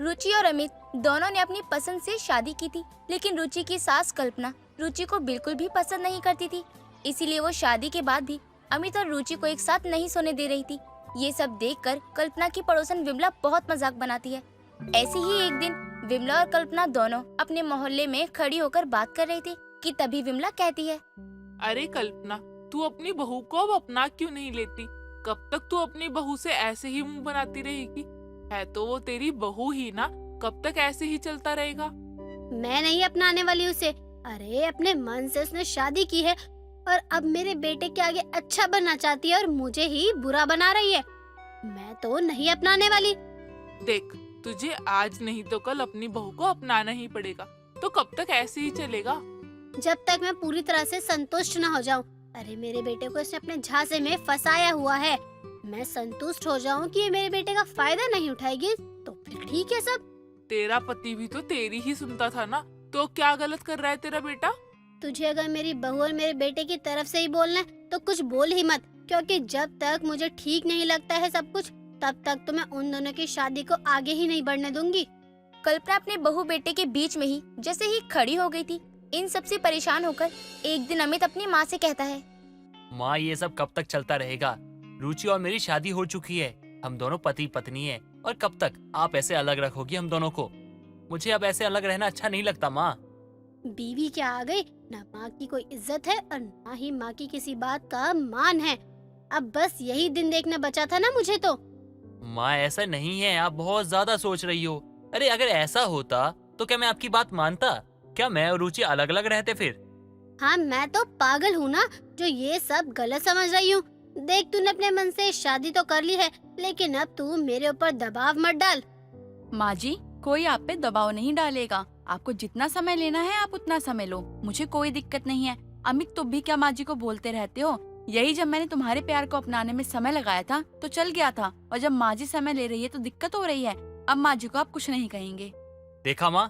रुचि और अमित दोनों ने अपनी पसंद से शादी की थी, लेकिन रुचि की सास कल्पना रुचि को बिल्कुल भी पसंद नहीं करती थी। इसीलिए वो शादी के बाद भी अमित और रुचि को एक साथ नहीं सोने दे रही थी। ये सब देखकर कल्पना की पड़ोसन विमला बहुत मजाक बनाती है। ऐसे ही एक दिन विमला और कल्पना दोनों अपने मोहल्ले में खड़ी होकर बात कर रही थी कि तभी विमला कहती है, अरे कल्पना, तू अपनी बहू को अब अपना क्यों नहीं लेती? कब तक तू अपनी बहू से ऐसे ही मुंह बनाती रहेगी? है तो वो तेरी बहू ही ना, कब तक ऐसे ही चलता रहेगा? मैं नहीं अपनाने वाली उसे। अरे अपने मन से उसने शादी की है और अब मेरे बेटे के आगे अच्छा बनना चाहती है और मुझे ही बुरा बना रही है। मैं तो नहीं अपनाने वाली। देख, तुझे आज नहीं तो कल अपनी बहू को अपनाना ही पड़ेगा। तो कब तक ऐसे ही चलेगा? जब तक मैं पूरी तरह से संतुष्ट न हो जाऊं। अरे मेरे बेटे को इसने अपने झांसे में फंसाया हुआ है। मैं संतुष्ट हो जाऊं कि ये मेरे बेटे का फायदा नहीं उठाएगी तो फिर ठीक है सब। तेरा पति भी तो तेरी ही सुनता था ना, तो क्या गलत कर रहा है तेरा बेटा? तुझे अगर मेरी बहू और मेरे बेटे की तरफ से ही बोलना है तो कुछ बोल ही मत, क्योंकि जब तक मुझे ठीक नहीं लगता है सब कुछ, तब तक तो मैं उन दोनों की शादी को आगे ही नहीं बढ़ने दूंगी। कल्पना अपने बहू बेटे के बीच में ही जैसे ही खड़ी हो गई थी। इन सब से परेशान होकर एक दिन अमित अपनी माँ से कहता है, माँ, ये सब कब तक चलता रहेगा? रुचि और मेरी शादी हो चुकी है, हम दोनों पति पत्नी हैं, और कब तक आप ऐसे अलग रखोगी हम दोनों को? मुझे अब ऐसे अलग रहना अच्छा नहीं लगता माँ। बीवी क्या आ गई, ना माँ की कोई इज्जत है और ना ही माँ की किसी बात का मान है। अब बस यही दिन देखना बचा था ना मुझे तो। माँ, ऐसा नहीं है, आप बहुत ज्यादा सोच रही हो। अरे अगर ऐसा होता तो क्या मैं आपकी बात मानता? क्या मैं और रुचि अलग अलग रहते फिर? हाँ, मैं तो पागल हूँ ना जो ये सब गलत समझ रही हूँ। देख, तूने अपने मन से शादी तो कर ली है, लेकिन अब तू मेरे ऊपर दबाव मत डाल। माँ जी, कोई आप पे दबाव नहीं डालेगा। आपको जितना समय लेना है आप उतना समय लो, मुझे कोई दिक्कत नहीं है। अमित, तुम भी क्या माँ जी को बोलते रहते हो? यही जब मैंने तुम्हारे प्यार को अपनाने में समय लगाया था तो चल गया था, और जब माँ जी समय ले रही है तो दिक्कत हो रही है। अब माँ जी को आप कुछ नहीं कहेंगे। देखा माँ,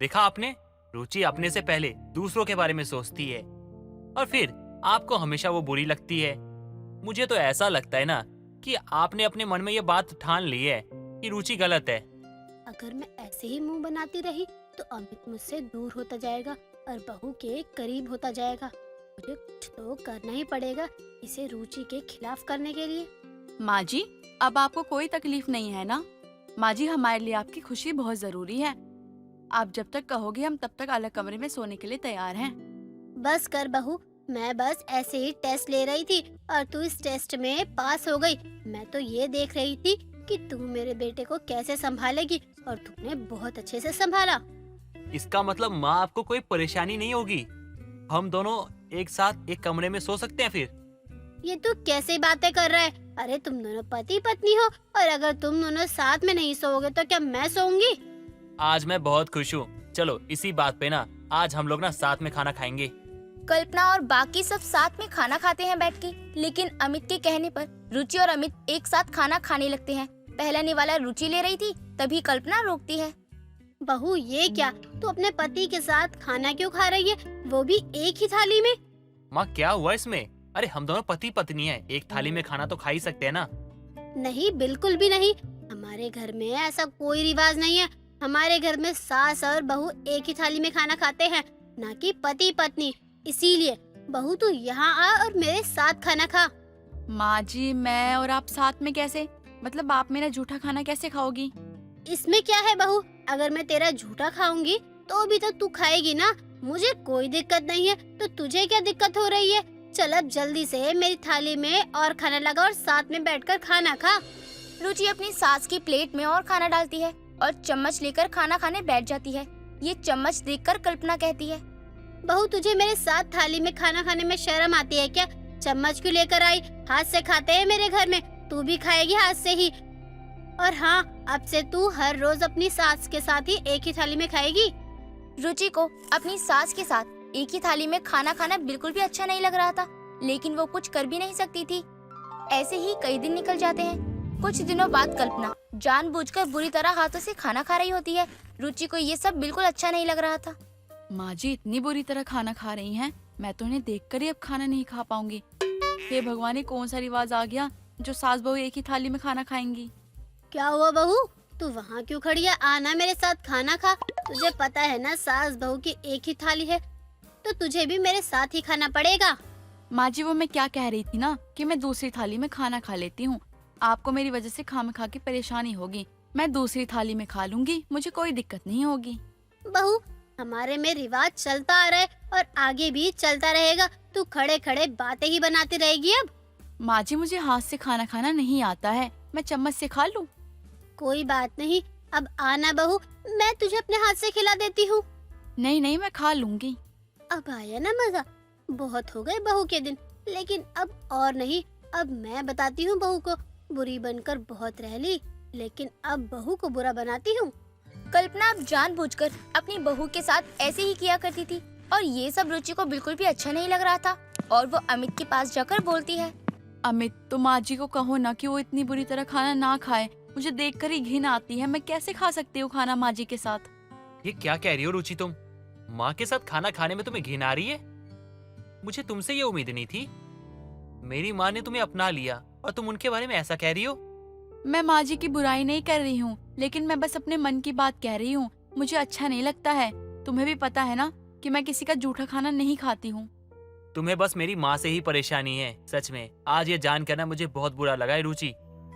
देखा आपने? रुचि अपने से पहले दूसरों के बारे में सोचती है और फिर आपको हमेशा वो बुरी लगती है। मुझे तो ऐसा लगता है ना कि आपने अपने मन में ये बात ठान ली है कि रुचि गलत है। अगर मैं ऐसे ही मुंह बनाती रही तो अमित मुझसे दूर होता जाएगा और बहू के करीब होता जाएगा। मुझे कुछ तो करना ही पड़ेगा इसे रुचि के खिलाफ करने के लिए। माँ जी, अब आपको कोई तकलीफ नहीं है ना? माँ जी, हमारे लिए आपकी खुशी बहुत जरूरी है। आप जब तक कहोगे हम तब तक अलग कमरे में सोने के लिए तैयार हैं। बस कर बहू, मैं बस ऐसे ही टेस्ट ले रही थी और तू इस टेस्ट में पास हो गई। मैं तो ये देख रही थी कि तू मेरे बेटे को कैसे संभालेगी और तूने बहुत अच्छे से संभाला। इसका मतलब माँ, आपको कोई परेशानी नहीं होगी? हम दोनों एक साथ एक कमरे में सो सकते हैं फिर? ये तू कैसे बातें कर रहा है? अरे तुम दोनों पति पत्नी हो और अगर तुम दोनों साथ में नहीं सोओगे तो क्या मैं सोऊंगी? आज मैं बहुत खुश हूँ। चलो इसी बात पे ना आज हम लोग ना साथ में खाना खाएंगे। कल्पना और बाकी सब साथ में खाना खाते हैं बैठ के, लेकिन अमित के कहने पर रुचि और अमित एक साथ खाना खाने लगते हैं। पहला निवाला रुचि ले रही थी, तभी कल्पना रोकती है। बहू, ये क्या, तू अपने पति के साथ खाना क्यों खा रही है, वो भी एक ही थाली में? माँ, क्या हुआ इसमें? अरे हम दोनों पति पत्नी हैं, एक थाली में खाना तो खा ही सकते हैं ना। नहीं, बिल्कुल भी नहीं। हमारे घर में ऐसा कोई रिवाज नहीं है। हमारे घर में सास और बहू एक ही थाली में खाना खाते हैं, ना कि पति पत्नी। इसीलिए बहू तू यहाँ आ और मेरे साथ खाना खा। माँ जी, मैं और आप साथ में कैसे? मतलब आप मेरा जूठा खाना कैसे खाओगी? इसमें क्या है बहू, अगर मैं तेरा झूठा खाऊंगी तो भी तो तू खाएगी ना। मुझे कोई दिक्कत नहीं है, तो तुझे क्या दिक्कत हो रही है? चल अब जल्दी से मेरी थाली में और खाना लगा और साथ में बैठकर खाना खा। रुचि अपनी सास की प्लेट में और खाना डालती है और चम्मच लेकर खाना खाने बैठ जाती है। ये चम्मच देखकर कल्पना कहती है, बहू तुझे मेरे साथ थाली में खाना खाने में शर्म आती है क्या? चम्मच क्यों लेकर आई? हाथ से खाते हैं मेरे घर में, तू भी खाएगी हाथ से ही। और हाँ, अब से तू हर रोज अपनी सास के साथ ही एक ही थाली में खाएगी। रुचि को अपनी सास के साथ एक ही थाली में खाना खाना बिल्कुल भी अच्छा नहीं लग रहा था, लेकिन वो कुछ कर भी नहीं सकती थी। ऐसे ही कई दिन निकल जाते हैं। कुछ दिनों बाद कल्पना जानबूझकर बुरी तरह हाथों से खाना खा रही होती है। रुचि को ये सब बिल्कुल अच्छा नहीं लग रहा था। माँ जी इतनी बुरी तरह खाना खा रही हैं, मैं तो इन्हें देखकर ही अब खाना नहीं खा पाऊंगी। हे भगवान, ये कौन सा रिवाज आ गया जो सास बहू एक ही थाली में खाना खाएंगी। क्या हुआ बहू, तू वहाँ क्यों खड़ी है? आना मेरे साथ खाना खा। तुझे पता है ना सास बहू की एक ही थाली है, तो तुझे भी मेरे साथ ही खाना पड़ेगा। माँ जी वो मैं क्या कह रही थी ना कि मैं दूसरी थाली में खाना खा लेती हूँ। आपको मेरी वजह से खामखा की परेशानी होगी। मैं दूसरी थाली में खा लूंगी, मुझे कोई दिक्कत नहीं होगी। बहू, हमारे में रिवाज चलता आ रहा है और आगे भी चलता रहेगा। तू खड़े खड़े बातें ही बनाती रहेगी अब। माँ जी मुझे हाथ से खाना खाना नहीं आता है, मैं चम्मच से खा लूँ? कोई बात नहीं, अब आना बहू, मैं तुझे अपने हाथ से खिला देती हूँ। नहीं नहीं मैं खा लूंगी। अब आया ना मजा? बहुत हो गए बहू के दिन, लेकिन अब और नहीं। अब मैं बताती हूँ बहू को। बुरी बनकर बहुत रह ली, लेकिन अब बहू को बुरा बनाती हूँ। कल्पना अब जानबूझकर अपनी बहू के साथ ऐसे ही किया करती थी और ये सब रुचि को बिल्कुल भी अच्छा नहीं लग रहा था और वो अमित के पास जाकर बोलती है। अमित तो माँ जी को कहो ना कि वो इतनी बुरी तरह खाना ना खाए, मुझे देखकर ही घिन आती है। मैं कैसे खा सकती हूँ खाना माँ जी के साथ? ये क्या कह रही हो रुचि तुम? माँ के साथ खाना खाने में तुम्हें घिन आ रही है? मुझे तुमसे ये उम्मीद नहीं थी। मेरी माँ ने तुम्हें अपना लिया और तुम उनके बारे में ऐसा कह रही हो? मैं माँ जी की बुराई नहीं कर रही हूँ, लेकिन मैं बस अपने मन की बात कह रही हूँ। मुझे अच्छा नहीं लगता है। तुम्हें भी पता है ना कि मैं किसी का जूठा खाना नहीं खाती हूँ। तुम्हें बस मेरी माँ से ही परेशानी है। सच में आज ये जानकर ना मुझे बहुत बुरा लगा है रुचि।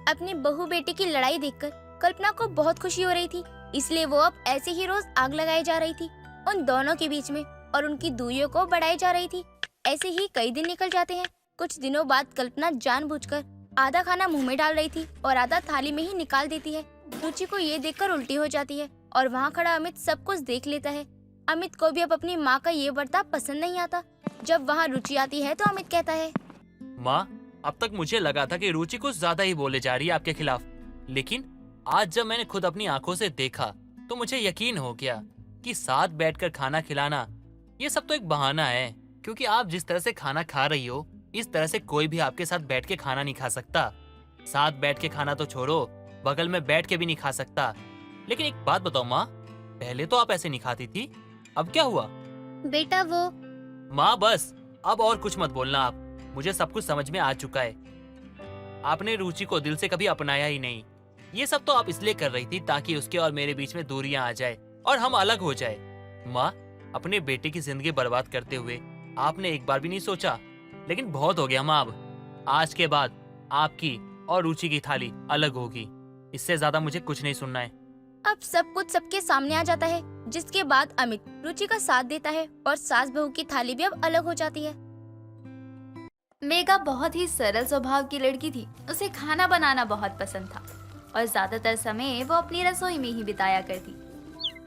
अपनी बहू बेटे की लड़ाई देखकर कल्पना को बहुत खुशी हो रही थी, इसलिए वो अब ऐसे ही रोज आग लगाई जा रही थी उन दोनों के बीच में और उनकी दूरियों को बढ़ाई जा रही थी। ऐसे ही कई दिन निकल जाते हैं। कुछ दिनों बाद कल्पना जानबूझकर आधा खाना मुंह में डाल रही थी और आधा थाली में ही निकाल देती है। रुचि को ये देखकर उल्टी हो जाती है और वहाँ खड़ा अमित सब कुछ देख लेता है। अमित को भी अब अपनी माँ का ये बर्ताव पसंद नहीं आता। जब वहाँ रुचि आती है तो अमित कहता है, माँ, अब तक मुझे लगा था कि रुचि कुछ ज्यादा ही बोले जा रही है आपके खिलाफ, लेकिन आज जब मैंने खुद अपनी आंखों से देखा तो मुझे यकीन हो गया कि साथ बैठकर खाना खिलाना ये सब तो एक बहाना है। क्योंकि आप जिस तरह से खाना खा रही हो, इस तरह से कोई भी आपके साथ बैठ के खाना नहीं खा सकता। साथ बैठ के खाना तो छोड़ो, बगल में बैठ के भी नहीं खा सकता। लेकिन एक बात बताओ माँ, पहले तो आप ऐसे नहीं खाती थी, अब क्या हुआ? बेटा वो माँ बस, अब और कुछ मत बोलना आप। मुझे सब कुछ समझ में आ चुका है। आपने रुचि को दिल से कभी अपनाया ही नहीं। ये सब तो आप इसलिए कर रही थी ताकि उसके और मेरे बीच में दूरियां आ जाए और हम अलग हो जाए। माँ, अपने बेटे की जिंदगी बर्बाद करते हुए आपने एक बार भी नहीं सोचा। लेकिन बहुत हो गया माँ, अब आज के बाद आपकी और रुचि की थाली अलग होगी। इससे ज्यादा मुझे कुछ नहीं सुनना है। अब सब कुछ सबके सामने आ जाता है, जिसके बाद अमित रुचि का साथ देता है और सास बहू की थाली भी अब अलग हो जाती है। मेघा बहुत ही सरल स्वभाव की लड़की थी। उसे खाना बनाना बहुत पसंद था और ज्यादातर समय वो अपनी रसोई में ही बिताया करती।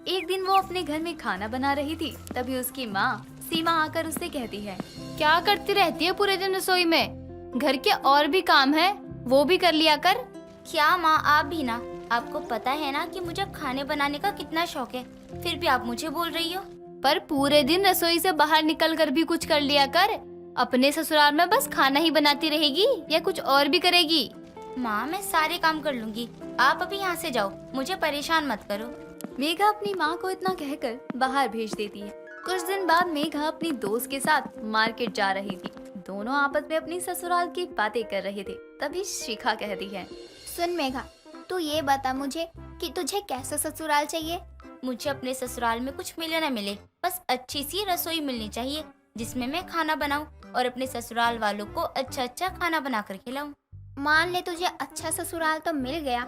एक दिन वो अपने घर में खाना बना रही थी, तभी उसकी माँ सीमा आकर उससे कहती है, क्या करती रहती है पूरे दिन रसोई में? घर के और भी काम है, वो भी कर लिया कर। क्या माँ, आप भी ना, आपको पता है ना कि मुझे खाने बनाने का कितना शौक है, फिर भी आप मुझे बोल रही हो। पर पूरे दिन रसोई से बाहर निकल कर भी कुछ कर लिया कर। अपने ससुराल में बस खाना ही बनाती रहेगी या कुछ और भी करेगी? माँ, मैं सारे काम कर लूंगी, आप अभी यहाँ से जाओ, मुझे परेशान मत करो। मेघा अपनी माँ को इतना कहकर बाहर भेज देती है। कुछ दिन बाद मेघा अपनी दोस्त के साथ मार्केट जा रही थी। दोनों आपस में अपनी ससुराल की बातें कर रहे थे। तभी शिखा कहती है, सुन मेघा, तू ये बता मुझे कि तुझे कैसा ससुराल चाहिए? मुझे अपने ससुराल में कुछ मिले न मिले, बस अच्छी सी रसोई मिलनी चाहिए जिसमें मैं खाना बनाऊं और अपने ससुराल वालों को अच्छा अच्छा खाना बना कर खिलाऊं। मान ले तुझे अच्छा ससुराल तो मिल गया,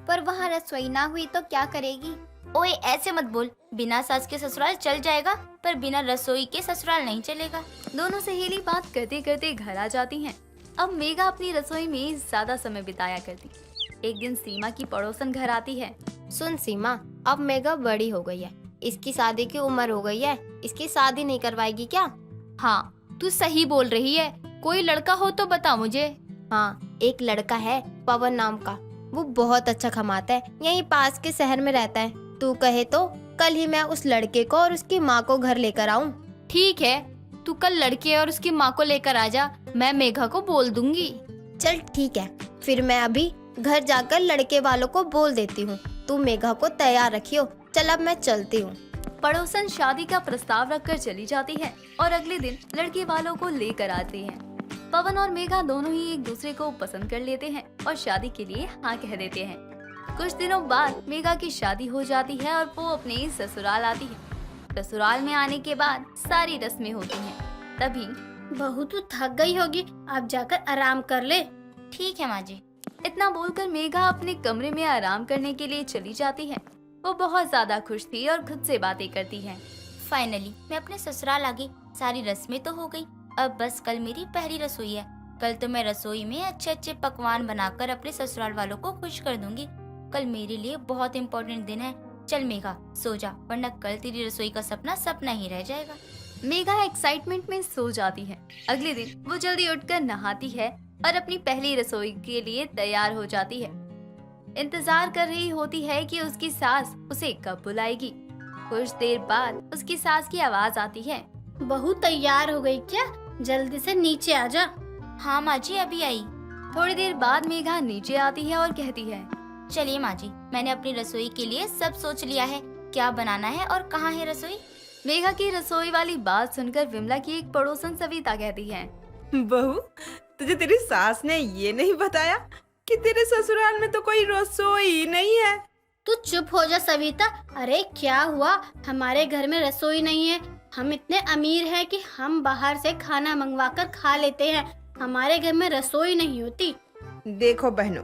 पर वहाँ रसोई ना हुई तो क्या करेगी? ओए ऐसे मत बोल, बिना सास के ससुराल चल जाएगा पर बिना रसोई के ससुराल नहीं चलेगा। दोनों सहेली बात करते करते घर आ जाती हैं। अब मेघा अपनी रसोई में ज्यादा समय बिताया करती। एक दिन सीमा की पड़ोसन घर आती है। सुन सीमा, अब मेघा बड़ी हो गई है, इसकी शादी की उम्र हो गई है, इसकी शादी नहीं करवाएगी क्या? हाँ, तू सही बोल रही है। कोई लड़का हो तो बता मुझे। हाँ, एक लड़का है पवन नाम का, वो बहुत अच्छा कमाता है, यहीं पास के शहर में रहता है। तू कहे तो कल ही मैं उस लड़के को और उसकी माँ को घर लेकर आऊँ। ठीक है, तू कल लड़के और उसकी माँ को लेकर आ जा, मैं मेघा को बोल दूंगी। चल ठीक है, फिर मैं अभी घर जाकर लड़के वालों को बोल देती हूँ। तू मेघा को तैयार रखियो। चल अब मैं चलती हूँ। पड़ोसन शादी का प्रस्ताव रखकर चली जाती है और अगले दिन लड़के वालों को लेकर आते हैं। पवन और मेघा दोनों ही एक दूसरे को पसंद कर लेते हैं और शादी के लिए हाँ कह देते हैं। कुछ दिनों बाद मेघा की शादी हो जाती है और वो अपने ससुराल आती है। ससुराल में आने के बाद सारी रस्में होती हैं। तभी बहू तू थक गई होगी, अब जाकर आराम कर ले। ठीक है माँ जी। इतना बोलकर मेघा अपने कमरे में आराम करने के लिए चली जाती है। वो बहुत ज्यादा खुश थी और खुद से बातें करती है। फाइनली मैं अपने ससुराल आ गई। सारी रस्में तो हो गई, अब बस कल मेरी पहली रसोई है। कल तो मैं रसोई में अच्छे अच्छे पकवान बनाकर अपने ससुराल वालों को खुश कर दूंगी। कल मेरे लिए बहुत इम्पोर्टेंट दिन है। चल मेघा सो जा, वरना कल तेरी रसोई का सपना सपना ही रह जाएगा। मेघा एक्साइटमेंट में सो जाती है। अगले दिन वो जल्दी उठकर नहाती है और अपनी पहली रसोई के लिए तैयार हो जाती है। इंतजार कर रही होती है कि उसकी सास उसे कब बुलाएगी। कुछ देर बाद उसकी सास की आवाज आती है। बहू तैयार हो गई क्या? जल्दी से नीचे आ जा। हाँ माँ जी अभी आई। थोड़ी देर बाद मेघा नीचे आती है और कहती है, चलिए माँ जी, मैंने अपनी रसोई के लिए सब सोच लिया है, क्या बनाना है और कहाँ है रसोई। मेघा की रसोई वाली बात सुनकर विमला की एक पड़ोसन सविता कहती है, बहू, तुझे तेरी सास ने ये नहीं बताया कि तेरे ससुराल में तो कोई रसोई ही नहीं है? तू चुप हो जा सविता। अरे क्या हुआ, हमारे घर में रसोई नहीं है। हम इतने अमीर हैं कि हम बाहर से खाना मंगवा कर खा लेते हैं। हमारे घर में रसोई नहीं होती। देखो बहनों,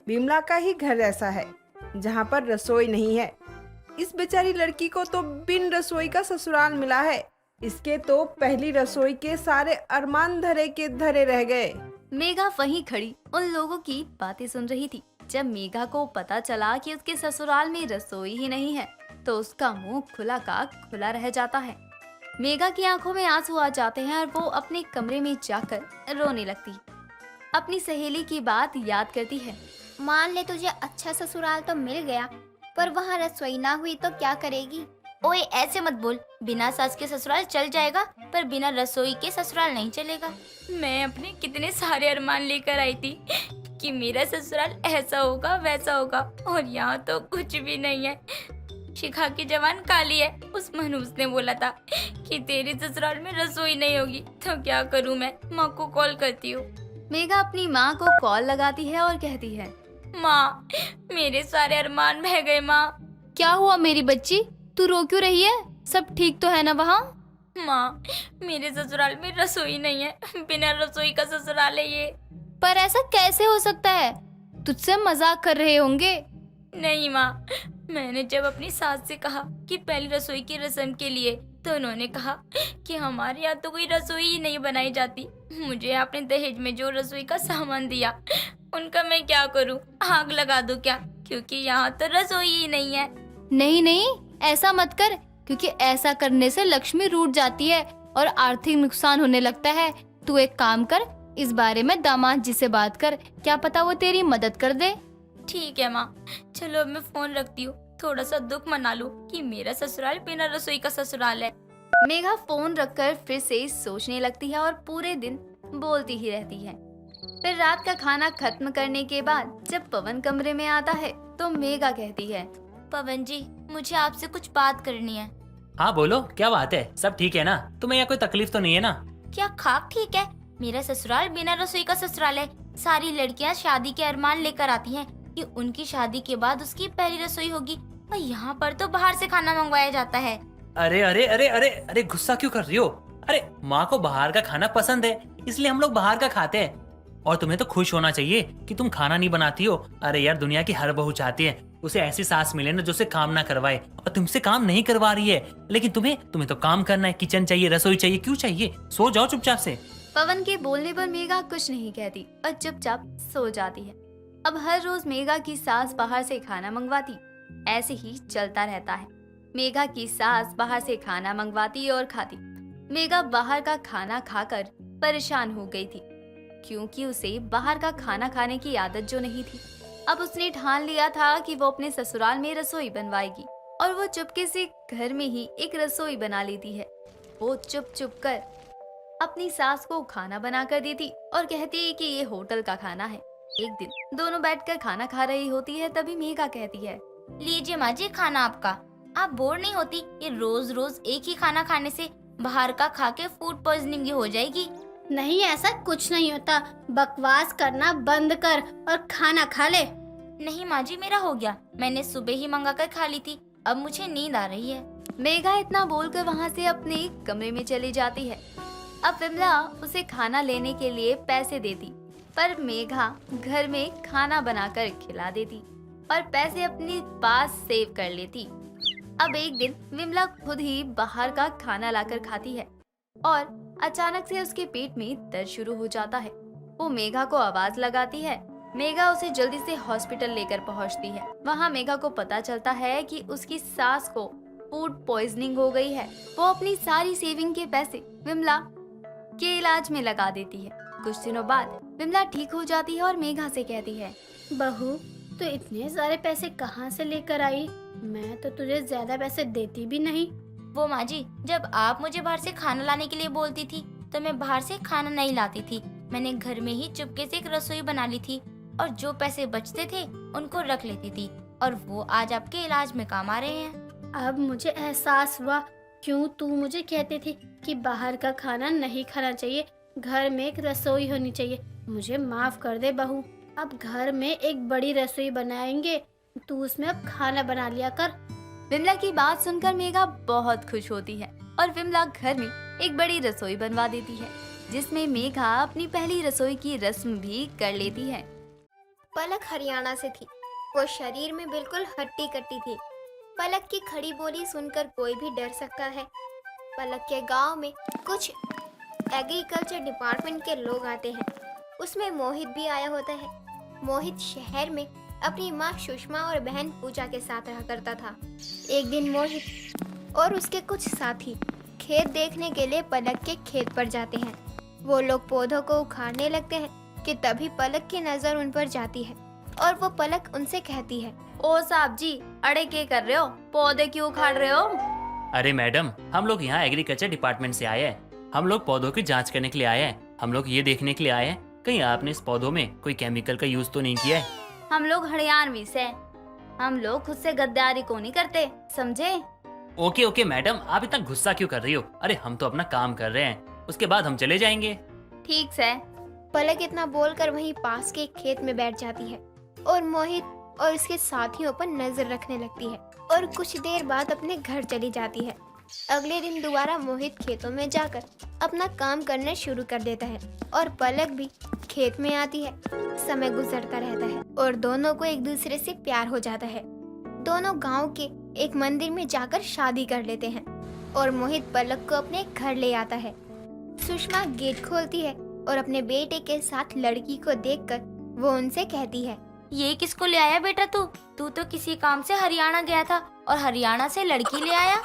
विमला का ही घर ऐसा है जहाँ पर रसोई नहीं है। इस बेचारी लड़की को तो बिन रसोई का ससुराल मिला है। इसके तो पहली रसोई के सारे अरमान धरे के धरे रह गए। मेघा वहीं खड़ी उन लोगों की बातें सुन रही थी। जब मेघा को पता चला कि उसके ससुराल में रसोई ही नहीं है तो उसका मुंह खुला का खुला रह जाता है। मेघा की आंखों में आंसू आ जाते हैं और वो अपने कमरे में जाकर रोने लगती। अपनी सहेली की बात याद करती है। मान ले तुझे अच्छा ससुराल तो मिल गया, पर वहाँ रसोई ना हुई तो क्या करेगी? ओए ऐसे मत बोल, बिना सास के ससुराल चल जाएगा पर बिना रसोई के ससुराल नहीं चलेगा। मैं अपने कितने सारे अरमान लेकर आई थी कि मेरा ससुराल ऐसा होगा वैसा होगा, और यहाँ तो कुछ भी नहीं है। शिखा की जवान काली है, उस मनूस ने बोला था कि तेरे ससुराल में रसोई नहीं होगी, तो क्या करूँ मैं? माँ को कॉल करती हूँ। मेघा अपनी माँ को कॉल लगाती है और कहती है, माँ मेरे सारे अरमान बह गए। माँ क्या हुआ मेरी बच्ची, तू रो क्यों रही है? सब ठीक तो है ना वहाँ? माँ मेरे ससुराल में रसोई नहीं है, बिना रसोई का ससुराल है ये। पर ऐसा कैसे हो सकता है? तुझसे मजाक कर रहे होंगे। नहीं माँ, मैंने जब अपनी सास से कहा कि पहली रसोई की रस्म के लिए, तो उन्होंने कहा कि हमारे यहाँ तो कोई रसोई ही नहीं बनाई जाती। मुझे आपने दहेज में जो रसोई का सामान दिया उनका मैं क्या करूँ? आग लगा दूँ क्या? क्योंकि यहाँ तो रसोई ही नहीं है। नहीं नहीं, ऐसा मत कर, क्योंकि ऐसा करने से लक्ष्मी रूठ जाती है और आर्थिक नुकसान होने लगता है। तू एक काम कर, इस बारे में दामाद जी से बात कर, क्या पता वो तेरी मदद कर दे। ठीक है माँ, चलो अब मैं फोन रखती हूँ, थोड़ा सा दुख मना लूं कि मेरा ससुराल बिना रसोई का ससुराल है। मेघा फोन रखकर फिर से सोचने लगती है और पूरे दिन बोलती ही रहती है। फिर रात का खाना खत्म करने के बाद जब पवन कमरे में आता है तो मेघा कहती है, पवन जी मुझे आपसे कुछ बात करनी है। हाँ बोलो, क्या बात है? सब ठीक है ना? तुम्हें यहाँ कोई तकलीफ तो नहीं है ना? क्या खाक ठीक है? मेरा ससुराल बिना रसोई का ससुराल है। सारी लड़कियाँ शादी के अरमान लेकर आती हैं कि उनकी शादी के बाद उसकी पहली रसोई होगी, और यहाँ पर तो बाहर से खाना मंगवाया जाता है। अरे अरे अरे अरे अरे, गुस्सा क्यों कर रही हो? अरे माँ को बाहर का खाना पसंद है, इसलिए हम लोग बाहर का खाते हैं। और तुम्हें तो खुश होना चाहिए कि तुम खाना नहीं बनाती हो। अरे यार, दुनिया की हर बहू चाहती है उसे ऐसी सास मिले ना जो उसे काम ना करवाए, और तुमसे काम नहीं करवा रही है, लेकिन तुम्हें तो काम करना है। किचन चाहिए, रसोई चाहिए, क्यों चाहिए? सो जाओ चुपचाप से। पवन के बोलने पर मेघा कुछ नहीं कहती और चुपचाप सो जाती है। अब हर रोज मेघा की सास बाहर से खाना मंगवाती, ऐसे ही चलता रहता है। मेघा की सास बाहर से खाना मंगवाती और खाती। मेघा बाहर का खाना खाकर परेशान हो गई थी, क्योंकि उसे बाहर का खाना खाने की आदत जो नहीं थी। अब उसने ठान लिया था कि वो अपने ससुराल में रसोई बनवाएगी, और वो चुपके से घर में ही एक रसोई बना लेती है। वो चुप चुप कर अपनी सास को खाना बना कर देती और कहती कि ये होटल का खाना है। एक दिन दोनों बैठकर खाना खा रही होती है, तभी मेघा कहती है, लीजिए माँ जी खाना आपका। आप बोर नहीं होती? ये रोज रोज एक ही खाना खाने से बाहर का खा के फूड पॉइजनिंग हो जाएगी। नहीं, ऐसा कुछ नहीं होता। बकवास करना बंद कर और खाना खा ले। नहीं माँ जी, मेरा हो गया। मैंने सुबह ही मंगा कर खा ली थी। अब मुझे नींद आ रही है। मेघा इतना बोलकर वहाँ से अपने कमरे में चली जाती है। अब विमला उसे खाना लेने के लिए पैसे देती, पर मेघा घर में खाना बनाकर खिला देती और पैसे अपने पास सेव कर लेती। अब एक दिन विमला खुद ही बाहर का खाना लाकर खाती है और अचानक से उसके पेट में दर्द शुरू हो जाता है। वो मेघा को आवाज लगाती है। मेघा उसे जल्दी से हॉस्पिटल लेकर पहुंचती है। वहाँ मेघा को पता चलता है कि उसकी सास को फूड पॉइजनिंग हो गई है। वो अपनी सारी सेविंग के पैसे विमला के इलाज में लगा देती है। कुछ दिनों बाद विमला ठीक हो जाती है और मेघा से कहती है, बहू, तो इतने सारे पैसे कहाँ से लेकर आई? मैं तो तुझे ज्यादा पैसे देती भी नहीं। वो माँ जी, जब आप मुझे बाहर से खाना लाने के लिए बोलती थी तो मैं बाहर से खाना नहीं लाती थी। मैंने घर में ही चुपके से एक रसोई बना ली थी और जो पैसे बचते थे उनको रख लेती थी और वो आज आपके इलाज में काम आ रहे हैं। अब मुझे एहसास हुआ क्यों तू मुझे कहती थी कि बाहर का खाना नहीं खाना चाहिए, घर में एक रसोई होनी चाहिए। मुझे माफ कर दे बहू, अब घर में एक बड़ी रसोई बनाएंगे, तू उसमें अब खाना बना लिया कर। विमला की बात सुनकर मेघा बहुत खुश होती है और विमला घर में एक बड़ी रसोई बनवा देती है, जिसमें मेघा अपनी पहली रसोई की रस्म भी कर लेती है। पलक हरियाणा से थी। वो शरीर में बिल्कुल हट्टी कट्टी थी। पलक की खड़ी बोली सुनकर कोई भी डर सकता है। पलक के गांव में कुछ एग्रीकल्चर डिपार्टमेंट के लोग आते हैं, उसमें मोहित भी आया होता है। मोहित शहर में अपनी माँ सुषमा और बहन पूजा के साथ रहा करता था। एक दिन मोहित और उसके कुछ साथी खेत देखने के लिए पलक के खेत पर जाते हैं। वो लोग पौधों को उखाड़ने लगते हैं कि तभी पलक की नजर उन पर जाती है और वो पलक उनसे कहती है, ओ साहब जी, अड़े क्या कर रहे हो? पौधे क्यों उखाड़ रहे हो? अरे मैडम, हम लोग यहाँ एग्रीकल्चर डिपार्टमेंट से आए हैं। हम लोग पौधों की जांच करने के लिए आए हैं। हम लोग ये देखने के लिए आए हैं कहीं आपने इस पौधों में कोई केमिकल का यूज तो नहीं किया है। हम लोग हरियाणवी से, हम लोग खुद से गद्दारी को नहीं करते, समझे? ओके ओके मैडम, आप इतना गुस्सा क्यों कर रही हो? अरे हम तो अपना काम कर रहे हैं, उसके बाद हम चले जाएंगे। ठीक से। पलक इतना बोलकर वहीं पास के एक खेत में बैठ जाती है और मोहित और उसके साथियों पर नजर रखने लगती है और कुछ देर बाद अपने घर चली जाती है। अगले दिन दोबारा मोहित खेतों में जाकर अपना काम करना शुरू कर देता है और पलक भी खेत में आती है। समय गुजरता रहता है और दोनों को एक दूसरे से प्यार हो जाता है। दोनों गांव के एक मंदिर में जाकर शादी कर लेते हैं और मोहित पलक को अपने घर ले आता है। सुषमा गेट खोलती है और अपने बेटे के साथ लड़की को देखकर वो उनसे कहती है, ये किसको ले आया बेटा? तू तो किसी काम से हरियाणा गया था और हरियाणा से लड़की ले आया।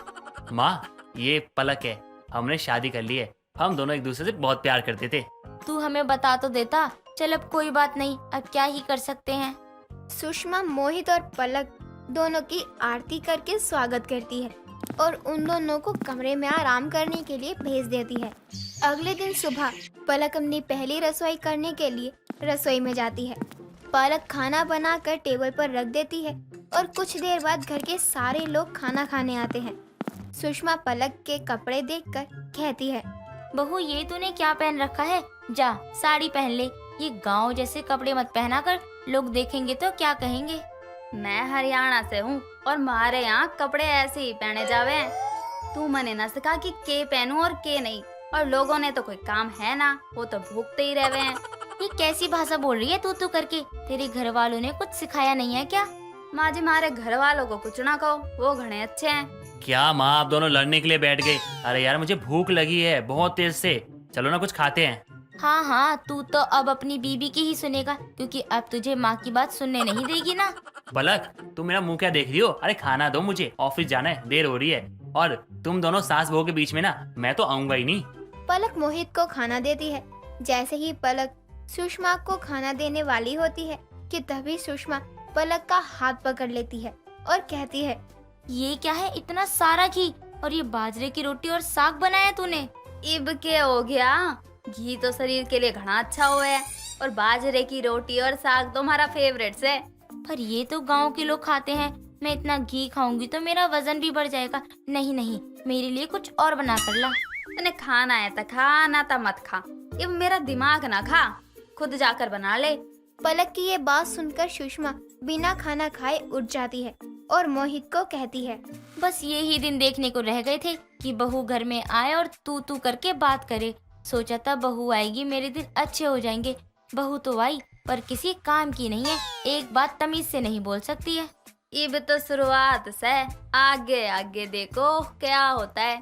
माँ, ये पलक है, हमने शादी कर ली है। हम दोनों एक दूसरे से बहुत प्यार करते थे। तू हमें बता तो देता। चल अब कोई बात नहीं, अब क्या ही कर सकते हैं। सुषमा मोहित और पलक दोनों की आरती करके स्वागत करती है और उन दोनों को कमरे में आराम करने के लिए भेज देती है। अगले दिन सुबह पलक अपनी पहली रसोई करने के लिए रसोई में जाती है। पलक खाना बनाकर टेबल पर रख देती है और कुछ देर बाद घर के सारे लोग खाना खाने आते हैं। सुषमा पलक के कपड़े देखकर कहती है, बहू, ये तूने क्या पहन रखा है? जा साड़ी पहन ले। ये गांव जैसे कपड़े मत पहना कर, लोग देखेंगे तो क्या कहेंगे। मैं हरियाणा से हूँ और हमारे यहाँ कपड़े ऐसे ही पहने जावे हैं। तू मने न सिखा कि के पहनूं और के नहीं, और लोगों ने तो कोई काम है ना, वो तो भूखते ही रहे हैं। ये कैसी भाषा बोल रही है तू करके? तेरे घर वालों ने कुछ सिखाया नहीं है क्या? माँ जी, हमारे घर वालों को कुछ ना कहो, वो घने अच्छे हैं। क्या माँ, आप दोनों लड़ने के लिए बैठ गए? अरे यार, मुझे भूख लगी है बहुत तेज से। चलो ना कुछ खाते हैं। हाँ हाँ, तू तो अब अपनी बीबी की ही सुनेगा, क्योंकि अब तुझे माँ की बात सुनने नहीं देगी ना। पलक, तुम मेरा मुंह क्या देख रही हो? अरे खाना दो मुझे, ऑफिस जाना है, देर हो रही है। और तुम दोनों सास बहू के बीच में ना, मैं तो आऊंगा ही नहीं। पलक मोहित को खाना देती है। जैसे ही पलक सुषमा को खाना देने वाली होती है कि तभी सुषमा पलक का हाथ पकड़ लेती है और कहती है, ये क्या है? इतना सारा घी और ये बाजरे की रोटी और साग बनाया तूने? इब के हो गया? घी तो शरीर के लिए घना अच्छा हुआ है और बाजरे की रोटी और साग तो हमारा फेवरेट है। पर ये तो गांव के लोग खाते हैं। मैं इतना घी खाऊंगी तो मेरा वजन भी बढ़ जाएगा। नहीं नहीं, मेरे लिए कुछ और बना कर ला। तने खाना है तो खा, ना तो मत खा। ये मेरा दिमाग ना खा, खुद जाकर बना ले। पलक की ये बात सुनकर सुषमा बिना खाना खाए उठ जाती है और मोहित को कहती है, बस ये ही दिन देखने को रह गए थे कि बहू घर में आए और तू तू करके बात करे। सोचा था बहू आएगी मेरे दिन अच्छे हो जाएंगे। बहू तो आई पर किसी काम की नहीं है, एक बात तमीज से नहीं बोल सकती है। ये भी तो शुरुआत से, आगे आगे देखो क्या होता है।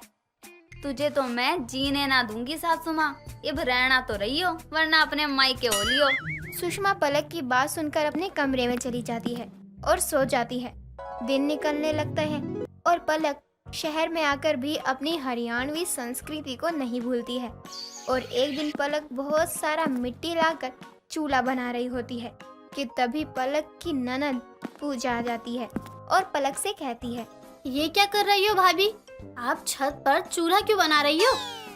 तुझे तो मैं जीने ना दूंगी सासू माँ, अब रहना तो रही हो वरना अपने मायके हो लियो। सुषमा पलक की बात सुनकर अपने कमरे में चली जाती है और सो जाती है। दिन निकलने लगता है और पलक शहर में आकर भी अपनी हरियाणवी संस्कृति को नहीं भूलती है। और एक दिन पलक बहुत सारा मिट्टी लाकर चूल्हा बना रही होती है कि तभी पलक की ननद पूजा आ जाती है और पलक से कहती है, ये क्या कर रही हो भाभी? आप छत पर चूल्हा क्यों बना रही हो?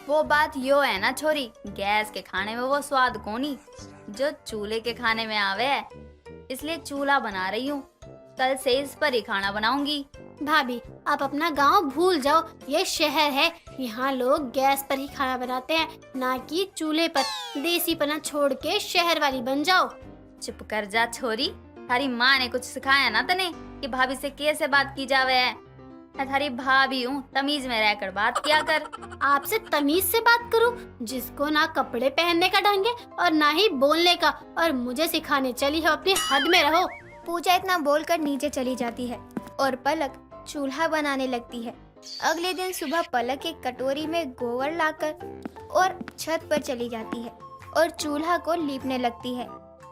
वो बात यो है ना छोरी, गैस के खाने में वो स्वाद कोनी जो चूल्हे के खाने में आवे है, इसलिए चूल्हा बना रही हूँ। कल से इस पर ही खाना बनाऊंगी। भाभी आप अपना गांव भूल जाओ, ये शहर है, यहाँ लोग गैस पर ही खाना बनाते हैं, ना कि चूल्हे पर। देसीपना छोड़ के शहर वाली बन जाओ। चुप कर जा छोरी, थारी माँ ने कुछ सिखाया ना तने कि भाभी से कैसे बात की जावे है। मैं थारी भाभी हूँ, तमीज में रहकर बात किया कर। आपसे तमीज से बात करूं, जिसको ना कपड़े पहनने का ढंग है और ना ही बोलने का, और मुझे सिखाने चली हो, अपनी हद में रहो। पूजा इतना बोलकर नीचे चली जाती है और पलक चूल्हा बनाने लगती है। अगले दिन सुबह पलक एक कटोरी में गोबर लाकर और छत पर चली जाती है और चूल्हा को लीपने लगती है।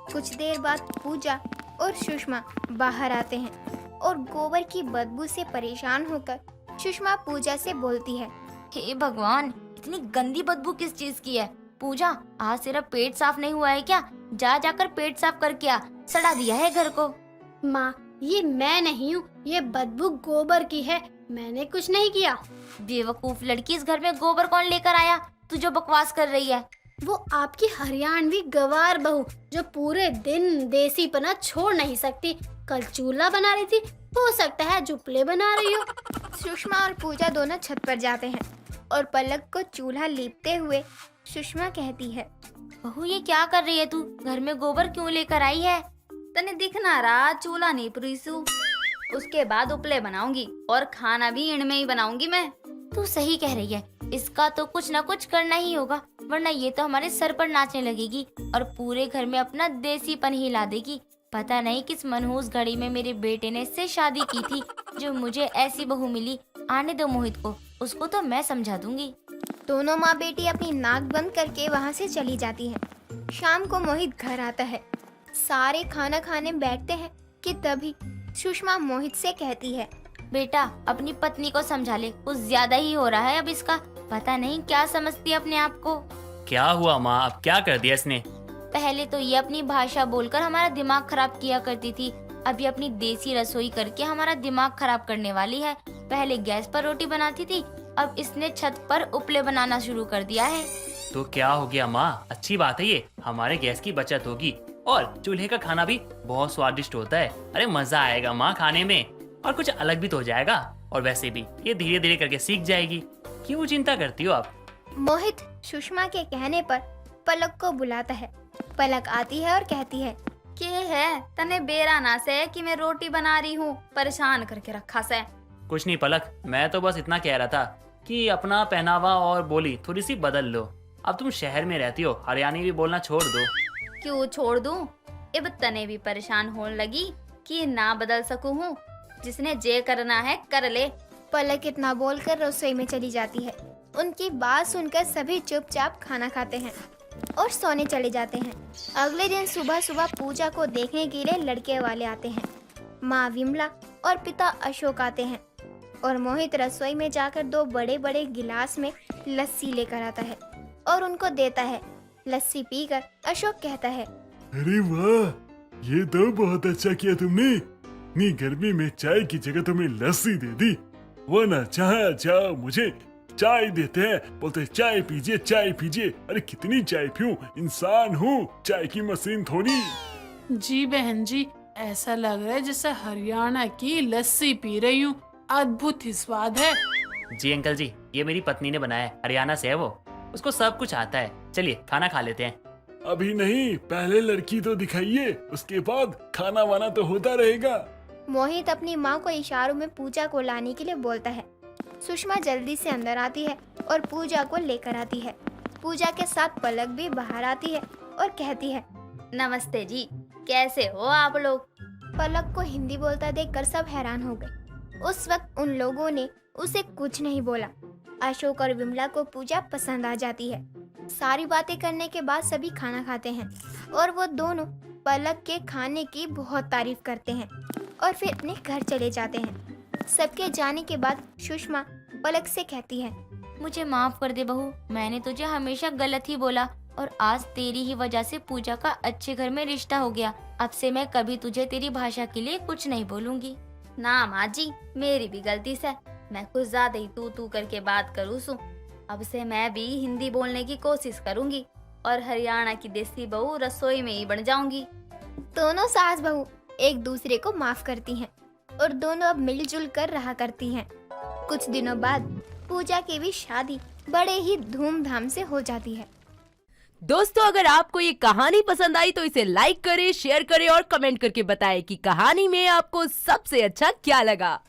कुछ देर बाद पूजा और सुषमा बाहर आते हैं और गोबर की बदबू से परेशान होकर सुषमा पूजा से बोलती है, हे भगवान, इतनी गंदी बदबू किस चीज की है? पूजा, आज तेरा पेट साफ नहीं हुआ है क्या? जा जाकर पेट साफ करके आ, सड़ा दिया है घर को। माँ, ये मैं नहीं हूँ, ये बदबू गोबर की है, मैंने कुछ नहीं किया। बेवकूफ लड़की, इस घर में गोबर कौन लेकर आया? तू जो बकवास कर रही है। वो आपकी हरियाणवी गवार बहू जो पूरे दिन देसीपना छोड़ नहीं सकती, कल चूल्हा बना रही थी, हो सकता है जुपले बना रही हो। सुषमा और पूजा दोनों छत पर जाते हैं और पलक को चूल्हा लीपते हुए सुषमा कहती है, बहू ये क्या कर रही है तू? घर में गोबर क्यों लेकर आई है? तने दिखना रहा चूल्हा नहीं पुरीसू, उसके बाद उपले बनाऊंगी और खाना भी इनमें ही बनाऊंगी मैं। तू सही कह रही है, इसका तो कुछ ना कुछ करना ही होगा, वरना ये तो हमारे सर पर नाचने लगेगी और पूरे घर में अपना देसीपन ही ला देगी। पता नहीं किस मनहूस घड़ी में मेरे बेटे ने इससे शादी की थी जो मुझे ऐसी बहू मिली। आने दो मोहित को, उसको तो मैं समझा दूंगी। दोनों माँ बेटी अपनी नाक बंद करके वहाँ से चली जाती हैं। शाम को मोहित घर आता है। सारे खाना खाने बैठते हैं कि तभी सुषमा मोहित से कहती है, बेटा अपनी पत्नी को समझा ले, कुछ ज्यादा ही हो रहा है अब इसका। पता नहीं क्या समझती है अपने आप को। क्या हुआ माँ, अब क्या कर दिया इसने? पहले तो ये अपनी भाषा बोलकर हमारा दिमाग खराब किया करती थी, अभी अपनी देसी रसोई करके हमारा दिमाग खराब करने वाली है। पहले गैस पर रोटी बनाती थी, अब इसने छत पर उपले बनाना शुरू कर दिया है। तो क्या हो गया माँ, अच्छी बात है ये, हमारे गैस की बचत होगी और चूल्हे का खाना भी बहुत स्वादिष्ट होता है। अरे मजा आएगा माँ खाने में, और कुछ अलग भी तो हो जाएगा। और वैसे भी ये धीरे धीरे करके सीख जाएगी, क्यों चिंता करती हो आप? मोहित सुषमा के कहने पर पलक को बुलाता है। पलक आती है और कहती है, के है तने बेरा ना से कि मैं रोटी बना रही हूँ, परेशान करके रखा से। कुछ नहीं पलक, मैं तो बस इतना कह रहा था कि अपना पहनावा और बोली थोड़ी सी बदल लो। अब तुम शहर में रहती हो, हरियाणी भी बोलना छोड़ दो। क्यों छोड़ दूं? अब तने भी परेशान होने लगी कि ना बदल सकूं हूँ। जिसने जे करना है कर ले। पलक इतना बोलकर रसोई में चली जाती है। उनकी बात सुनकर सभी चुपचाप खाना खाते हैं और सोने चले जाते हैं। अगले दिन सुबह सुबह पूजा को देखने के लिए लड़के वाले आते हैं। माँ विमला और पिता अशोक आते हैं और मोहित रसोई में जाकर 2 बड़े बड़े गिलास में लस्सी लेकर आता है और उनको देता है। लस्सी पीकर अशोक कहता है, अरे वाह, ये तो बहुत अच्छा किया तुमने। इतनी गर्मी में चाय की जगह तुम्हें लस्सी दे दी, वरना जहाँ जाओ मुझे चाय देते हैं, बोलते चाय पीजिए चाय पीजिए। अरे कितनी चाय पीऊं, इंसान हूँ, चाय की मशीन थोड़ी। जी बहन जी, ऐसा लग रहा है जैसे हरियाणा की लस्सी पी रही हूँ, अद्भुत ही स्वाद है। जी अंकल जी, ये मेरी पत्नी ने बनाया है, हरियाणा से है वो, उसको सब कुछ आता है। चलिए खाना खा लेते हैं। अभी नहीं, पहले लड़की तो दिखाइए, उसके बाद खाना वाना तो होता रहेगा। मोहित अपनी माँ को इशारों में पूजा को लाने के लिए बोलता है। सुषमा जल्दी से अंदर आती है और पूजा को लेकर आती है। पूजा के साथ पलक भी बाहर आती है और कहती है, नमस्ते जी, कैसे हो आप लोग? पलक को हिंदी बोलता देखकर सब हैरान हो गए। उस वक्त उन लोगों ने उसे कुछ नहीं बोला। अशोक और विमला को पूजा पसंद आ जाती है। सारी बातें करने के बाद सभी खाना खाते हैं और वो दोनों पलक के खाने की बहुत तारीफ करते हैं और फिर अपने घर चले जाते हैं। सबके जाने के बाद सुषमा पलक से कहती है, मुझे माफ कर दे बहू, मैंने तुझे हमेशा गलत ही बोला और आज तेरी ही वजह से पूजा का अच्छे घर में रिश्ता हो गया। अब से मैं कभी तुझे तेरी भाषा के लिए कुछ नहीं बोलूंगी। ना माँ जी, मेरी भी गलती से मैं कुछ ज्यादा ही तू करके बात करूँ सू। अब से मैं भी हिंदी बोलने की कोशिश करूंगी और हरियाणा की देसी बहू रसोई में ही बन जाऊंगी। दोनों सास बहू एक दूसरे को माफ करती हैं और दोनों अब मिलजुल कर रहा करती हैं। कुछ दिनों बाद पूजा की भी शादी बड़े ही धूमधाम से हो जाती है। दोस्तों, अगर आपको ये कहानी पसंद आई तो इसे लाइक करें, शेयर करें और कमेंट करके बताएं कि कहानी में आपको सबसे अच्छा क्या लगा।